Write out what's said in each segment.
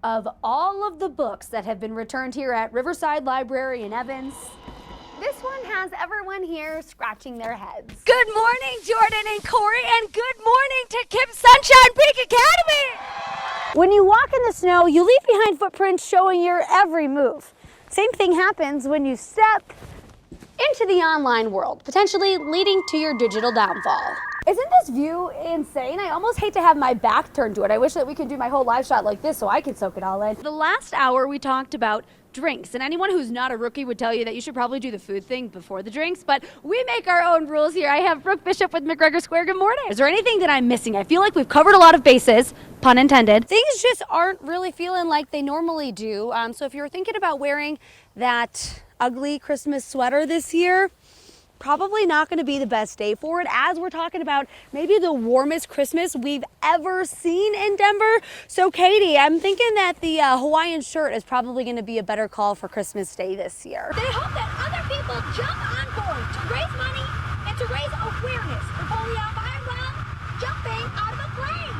Of all of the books that have been returned here at Riverside Library in Evans, this one has everyone here scratching their heads. Good morning, Jordan and Corey, and good morning to Kim Sunshine Peak Academy! When you walk in the snow, you leave behind footprints showing your every move. Same thing happens when you step into the online world, potentially leading to your digital downfall. Isn't this view insane? I almost hate to have my back turned to it. I wish that we could do my whole live shot like this so I could soak it all in. The last hour we talked about drinks, and anyone who's not a rookie would tell you that you should probably do the food thing before the drinks, but we make our own rules here. I have Brooke Bishop with McGregor Square. Good morning. Is there anything that I'm missing? I feel like we've covered a lot of bases, pun intended. Things just aren't really feeling like they normally do. So if you're thinking about wearing that ugly Christmas sweater this year, probably not going to be the best day for it, as we're talking about maybe the warmest Christmas we've ever seen in Denver. So Katie, I'm thinking that the Hawaiian shirt is probably going to be a better call for Christmas Day this year. They hope that other people jump on board to raise money and to raise awareness for polio while jumping out of a plane.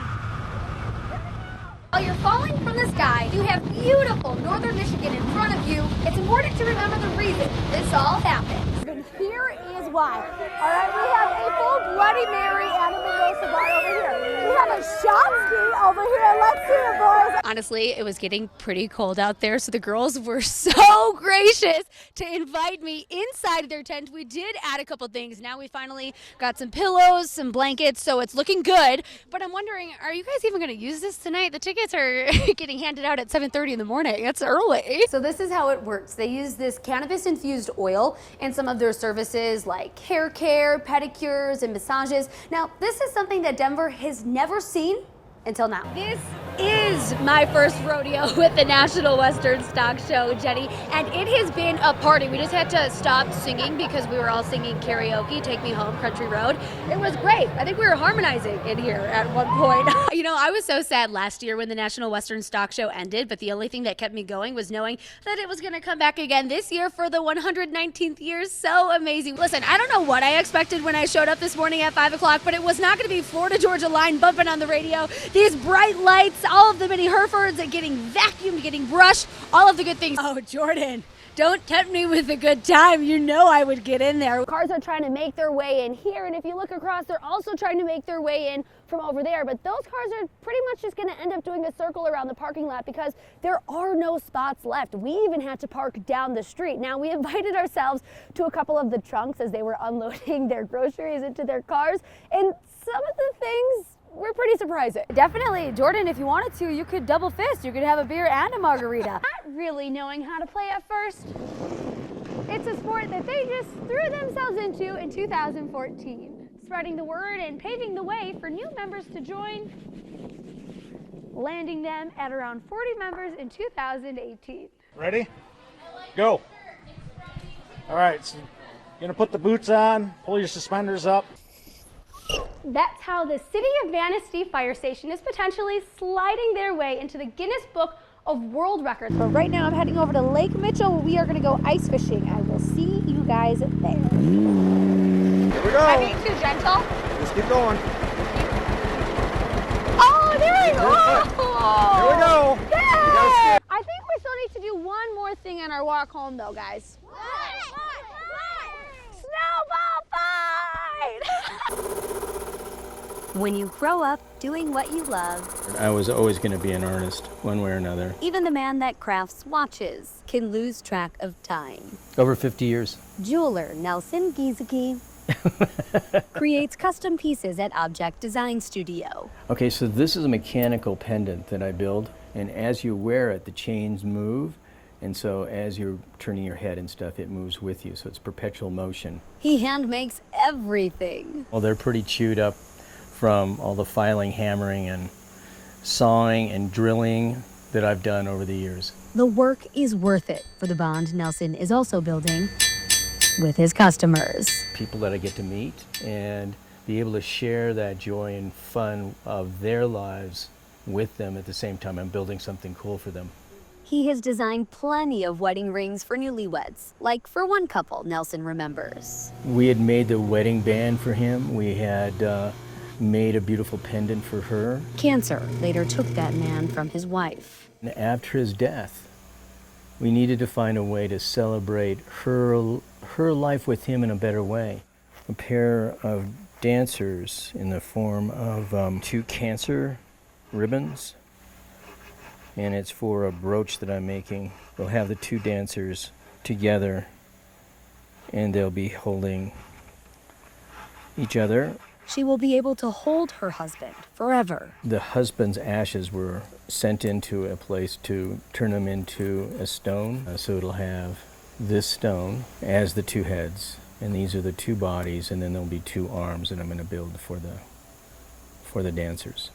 While you're falling from the sky, you have beautiful northern Michigan in front of you. It's important to remember the reason this all happened. And here is why. All right, we have a full Bloody Mary and a mimosa bar over here. We have a shot ski over here. Let's see it, boys. Honestly, it was getting pretty cold out there, so the girls were so gracious to invite me inside their tent. We did add a couple things. Now we finally got some pillows, some blankets, so it's looking good. But I'm wondering, are you guys even going to use this tonight? The tickets are getting handed out at 7:30 in the morning. That's early. So this is how it works. They use this cannabis-infused oil in some of their services like hair care, pedicures, and massages. Now, this is something that Denver has never seen until now. This is my first rodeo with the National Western Stock Show, Jenny, and it has been a party. We just had to stop singing because we were all singing karaoke, Take Me Home, Country Road. It was great. I think we were harmonizing in here at one point. You know, I was so sad last year when the National Western Stock Show ended, but the only thing that kept me going was knowing that it was going to come back again this year for the 119th year. So amazing. Listen, I don't know what I expected when I showed up this morning at 5 o'clock, but it was not going to be Florida Georgia Line bumping on the radio. These bright lights, all of the mini Herefords and getting vacuumed, getting brushed, all of the good things. Oh, Jordan, don't tempt me with a good time. You know I would get in there. Cars are trying to make their way in here, and if you look across, they're also trying to make their way in from over there, but those cars are pretty much just going to end up doing a circle around the parking lot because there are no spots left. We even had to park down the street. Now, we invited ourselves to a couple of the trunks as they were unloading their groceries into their cars, and some of the things were pretty surprising. Definitely, Jordan, if you wanted to, you could double fist. You could have a beer and a margarita. Not really knowing how to play at first. It's a sport that they just threw themselves into in 2014, spreading the word and paving the way for new members to join, landing them at around 40 members in 2018. Ready? Go. All right, so you're gonna put the boots on, pull your suspenders up. That's how the City of Manistee Fire Station is potentially sliding their way into the Guinness Book of World Records. But right now I'm heading over to Lake Mitchell. We are going to go ice fishing. I will see you guys there. Here we go. Am I being too gentle? Just keep going. Oh, there we go. Here we go. Yay! I think we still need to do one more thing on our walk home though, guys. What? Snowball fight! When you grow up doing what you love, I was always going to be an artist, one way or another. even the man that crafts watches can lose track of time. Over 50 years. Jeweler Nelson Giesecke creates custom pieces at Object Design Studio. Okay, so this is a mechanical pendant that I build, and as you wear it, the chains move, and so as you're turning your head and stuff, it moves with you, so it's perpetual motion. He hand makes everything. Well, they're pretty chewed up from all the filing, hammering, and sawing and drilling that I've done over the years. The work is worth it for the bond Nelson is also building with his customers. People that I get to meet and be able to share that joy and fun of their lives with them at the same time. I'm building something cool for them. He has designed plenty of wedding rings for newlyweds, like for one couple Nelson remembers. We had made the wedding band for him. We had made a beautiful pendant for her. Cancer later took that man from his wife. And after his death, we needed to find a way to celebrate her life with him in a better way. A pair of dancers in the form of 2 cancer ribbons, and it's for a brooch that I'm making. We'll have the 2 dancers together, and they'll be holding each other. She will be able to hold her husband forever. The husband's ashes were sent into a place to turn them into a stone. So it'll have this stone as the 2 heads, and these are the 2 bodies, and then there'll be 2 arms that I'm going to build for the dancers.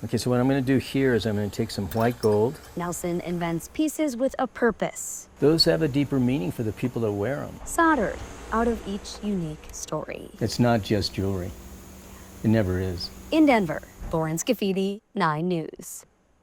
Okay, so what I'm going to do here is I'm going to take some white gold. Nelson invents pieces with a purpose, Those have a deeper meaning for the people that wear them. soldered out of each unique story. It's not just jewelry. It never is. In Denver, Lauren Scafidi, 9 News.